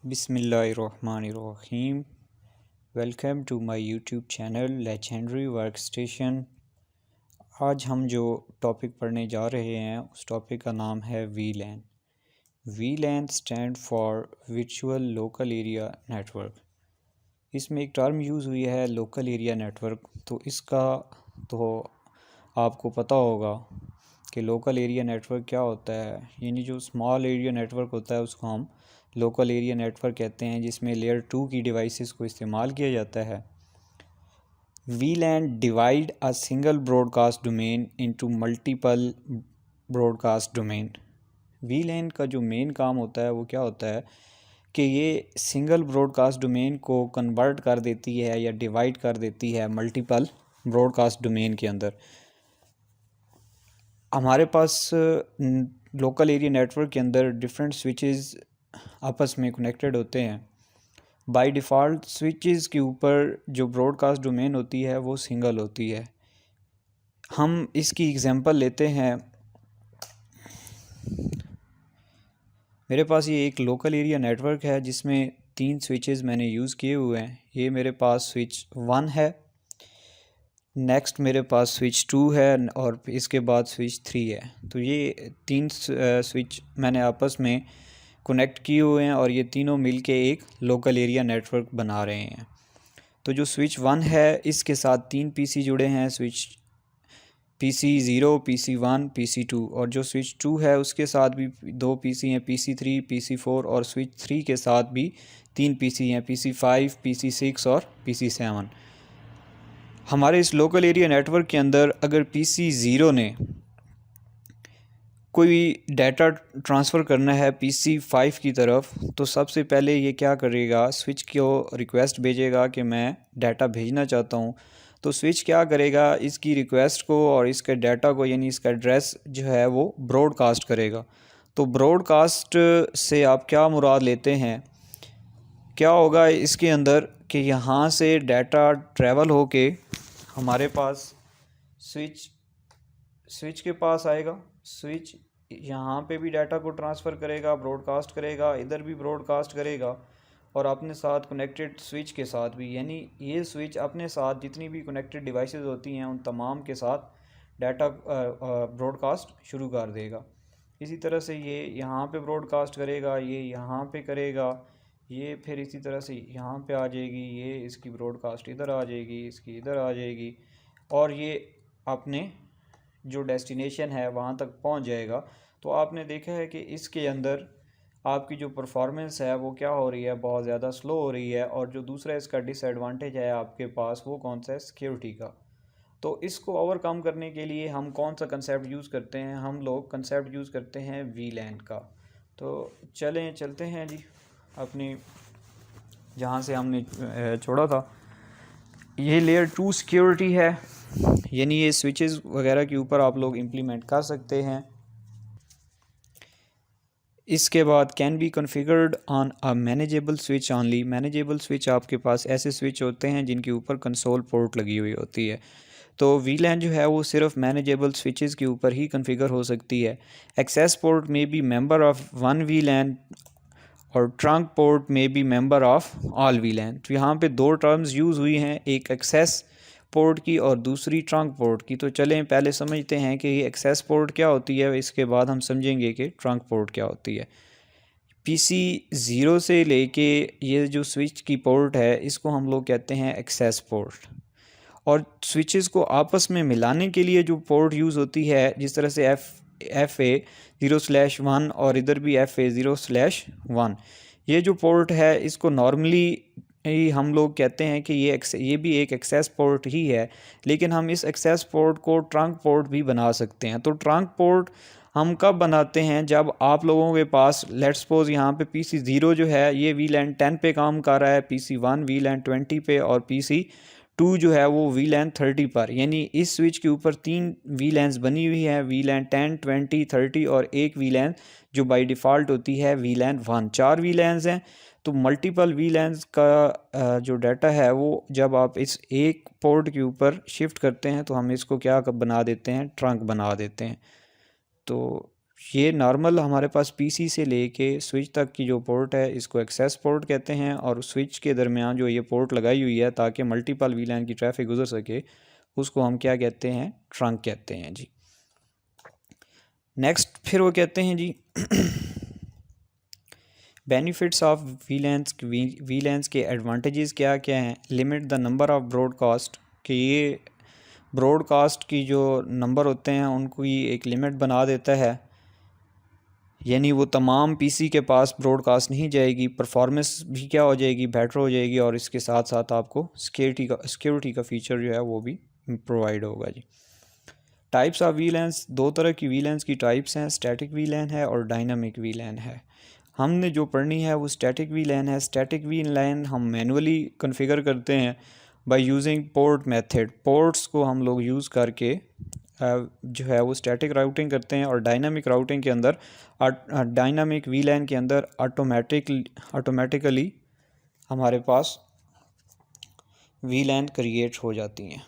बिस्मिल्लाहिर्रहमानिर्रहीम। Welcome to my YouTube channel legendary workstation. आज हम जो टॉपिक पढ़ने जा रहे हैं उस टॉपिक का नाम है वीलैन। वीलैन stand for virtual local area network. इसमें एक टर्म यूज़ हुई है लोकल एरिया नेटवर्क। तो इसका तो आपको पता होगा कि लोकल एरिया नेटवर्क क्या होता है। यानी जो स्मॉल एरिया नेटवर्क होता है उसको हम लोकल एरिया नेटवर्क कहते हैं, जिसमें लेयर 2 की डिवाइसेस को इस्तेमाल किया जाता है। वीलैन divide a single broadcast domain into multiple broadcast domain. वीलैन का जो मेन काम होता है वो क्या होता है कि ये सिंगल ब्रॉडकास्ट डोमेन को कन्वर्ट कर देती है या डिवाइड कर देती है मल्टीपल ब्रॉडकास्ट डोमेन के अंदर। हमारे पास लोकल एरिया नेटवर्क के अंदर डिफरेंट स्विचेस आपस में कनेक्टेड होते हैं। बाय डिफ़ॉल्ट स्विचेस के ऊपर जो ब्रॉडकास्ट डोमेन होती है वो सिंगल होती है। हम इसकी एग्जांपल लेते हैं। मेरे पास ये एक लोकल एरिया नेटवर्क है जिसमें 3 स्विचेस मैंने यूज़ किए हुए हैं। ये मेरे पास स्विच 1 है, नेक्स्ट मेरे पास स्विच 2 है और इसके बाद स्विच 3 है। तो ये 3 स्विच मैंने आपस में कनेक्ट किए हुए हैं और ये तीनों मिलके एक लोकल एरिया नेटवर्क बना रहे हैं। तो जो स्विच 1 है इसके साथ 3 पीसी जुड़े हैं, स्विच PC0, PC1, PC2। और जो स्विच 2 है उसके साथ भी 2 पीसी हैं, PC3, PC4। और स्विच 3 के साथ भी 3 पीसी हैं, PC5, PC6 और PC7। हमारे इस लोकल एरिया नेटवर्क के अंदर अगर PC0 ने कोई डाटा ट्रांसफ़र करना है PC5 की तरफ, तो सबसे पहले ये क्या करेगा, स्विच को रिक्वेस्ट भेजेगा कि मैं डाटा भेजना चाहता हूँ। तो स्विच क्या करेगा, इसकी रिक्वेस्ट को और इसके डाटा को यानी इसका एड्रेस जो है वो ब्रॉडकास्ट करेगा। तो ब्रॉडकास्ट से आप क्या मुराद लेते हैं, क्या होगा इसके अंदर कि यहाँ से डाटा ट्रैवल होके हमारे पास स्विच के पास आएगा। स्विच यहाँ पे भी डाटा को ट्रांसफ़र करेगा, ब्रॉडकास्ट करेगा, इधर भी ब्रॉडकास्ट करेगा और अपने साथ कनेक्टेड स्विच के साथ भी, यानी ये स्विच अपने साथ जितनी भी कनेक्टेड डिवाइसेस होती हैं उन तमाम के साथ डाटा ब्रॉडकास्ट शुरू कर देगा। इसी तरह से ये यहाँ पे ब्रॉडकास्ट करेगा, ये यहाँ पे करेगा, ये फिर इसी तरह से यहाँ पे आ जाएगी, ये इसकी ब्रॉडकास्ट इधर आ जाएगी, इसकी इधर आ जाएगी और ये अपने जो डेस्टिनेशन है वहाँ तक पहुँच जाएगा। तो आपने देखा है कि इसके अंदर आपकी जो परफॉर्मेंस है वो क्या हो रही है, बहुत ज़्यादा स्लो हो रही है। और जो दूसरा इसका डिसएडवांटेज है आपके पास वो कौन सा है, सिक्योरिटी का। तो इसको ओवरकम करने के लिए हम कौन सा कंसेप्ट यूज़ करते हैं, हम लोग कंसेप्ट यूज़ करते हैं वीलैन का। तो चलते हैं जी अपनी जहाँ से हमने छोड़ा था। ये लेयर 2 सिक्योरिटी है, यानी ये स्विचेस वगैरह के ऊपर आप लोग इम्प्लीमेंट कर सकते हैं। इसके बाद can be configured on a manageable switch only. Manageable switch आपके पास ऐसे स्विच होते हैं जिनके ऊपर कंसोल पोर्ट लगी हुई होती है। तो वीलैन जो है वो सिर्फ मैनेजेबल स्विचेस के ऊपर ही कॉन्फ़िगर हो सकती है। एक्सेस पोर्ट में बी मेंबर ऑफ वन वीलैन और ट्रंक पोर्ट में बी मेंबर ऑफ ऑल वीलैन। तो यहाँ पे 2 टर्म्स यूज़ हुई हैं, एक एक्सेस पोर्ट की और दूसरी ट्रंक पोर्ट की। तो चलें पहले समझते हैं कि ये एक्सेस पोर्ट क्या होती है, इसके बाद हम समझेंगे कि ट्रंक पोर्ट क्या होती है। PC0 से लेके ये जो स्विच की पोर्ट है इसको हम लोग कहते हैं एक्सेस पोर्ट। और स्विचेस को आपस में मिलाने के लिए जो पोर्ट यूज़ होती है, जिस तरह से FA0/1 और इधर भी FA0/1, ये जो पोर्ट है इसको नॉर्मली ही हम लोग कहते हैं कि ये भी एक एक्सेस पोर्ट ही है, लेकिन हम इस एक्सेस पोर्ट को ट्रंक पोर्ट भी बना सकते हैं। तो ट्रंक पोर्ट हम कब बनाते हैं, जब आप लोगों के पास लेट्स सपोज यहाँ पे PC0 जो है ये VLAN 10 पे काम कर रहा है, PC1 VLAN 20 पे और PC2 जो है वो VLAN 30 पर। यानी इस स्विच के ऊपर 3 VLANs बनी हुई है, VLAN 10, 20, 30 और एक VLAN जो बाय डिफ़ॉल्ट होती है VLAN 1। 4 VLANs हैं। तो मल्टीपल VLANs का जो डाटा है वो जब आप इस एक पोर्ट के ऊपर शिफ्ट करते हैं तो हम इसको क्या बना देते हैं, ट्रंक बना देते हैं। तो ये नॉर्मल हमारे पास पीसी से लेके स्विच तक की जो पोर्ट है इसको एक्सेस पोर्ट कहते हैं, और स्विच के दरमियान जो ये पोर्ट लगाई हुई है ताकि मल्टीपल वीलैन की ट्रैफिक गुजर सके, उसको हम क्या कहते हैं, ट्रंक कहते हैं जी। नेक्स्ट फिर वो कहते हैं जी बेनिफिट्स ऑफ वीलैंस के एडवांटेजेस क्या क्या हैं। Limit the number of broadcast, कि ये ब्रॉडकास्ट की जो नंबर होते हैं उनको ही एक लिमिट बना देता है, यानी वो तमाम पीसी के पास ब्रॉडकास्ट नहीं जाएगी, परफॉर्मेंस भी क्या हो जाएगी, बेटर हो जाएगी, और इसके साथ साथ आपको सिक्योरिटी का फीचर जो है वो भी प्रोवाइड होगा जी। टाइप्स ऑफ वीलैंस, दो तरह की वीलैंस की टाइप्स हैं, स्टैटिक वीलैन है और डायनामिक वीलैन है। हमने जो पढ़नी है वो स्टैटिक वीलैन है। स्टैटिक वीलैन हम मैनुअली कॉन्फ़िगर करते हैं by using port method. Ports को हम लोग यूज़ करके जो है वो स्टैटिक राउटिंग करते हैं, और डायनामिक राउटिंग के अंदर, डायनामिक वीलैन के अंदर ऑटोमेटिकली हमारे पास वीलैन क्रिएट हो जाती हैं।